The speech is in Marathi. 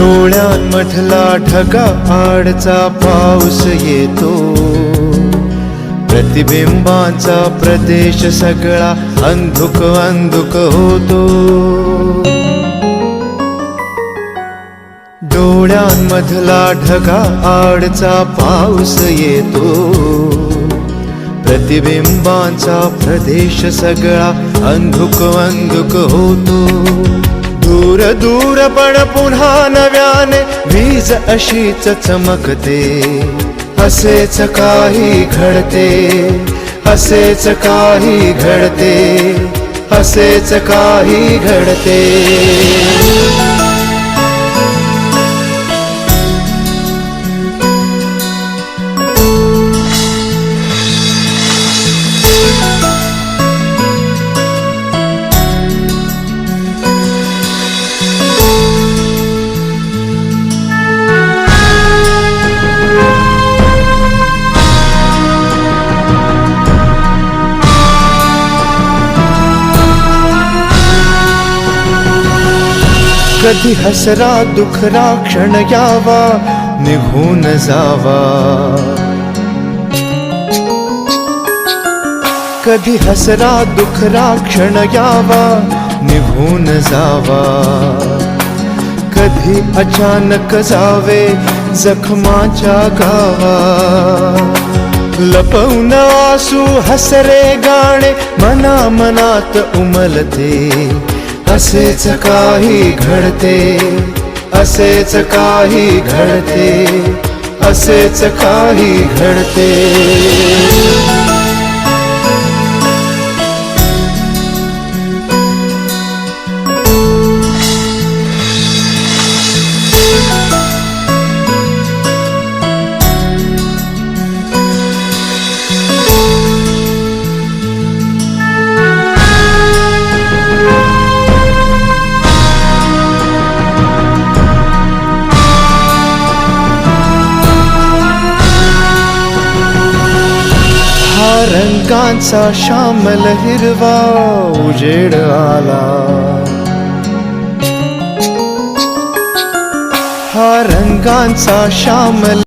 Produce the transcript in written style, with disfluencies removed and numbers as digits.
डोळ्यांमधला ढगा आडचा पाऊस येतो, प्रतिबिंबांचा प्रदेश सगळा अंधुक अंधुक होतो. डोळ्यांमधला ढगा आडचा पाऊस येतो, प्रतिबिंबांचा प्रदेश सगळा अंधुक अंधुक होतो. दूर दूर पण पुन्हा नव्याने वीज अशीच चमकते. असेच काही घडते, असेच काही घडते, असेच काही घडते. कधी हसरा दुखरा क्षण यावा, निघून जावा. कधी हसरा दुखरा क्षण यावा, निघून जावा. कधी अचानक जावे जखमाच्या गावा. लपवून आसू हसरे गाणे मना मनात उमलते. असेच काही घडते, असेच काही घडते, असेच काही घडते. रंगांचा श्यामल हिरवा उजेड आला. हा रंगांचा श्यामल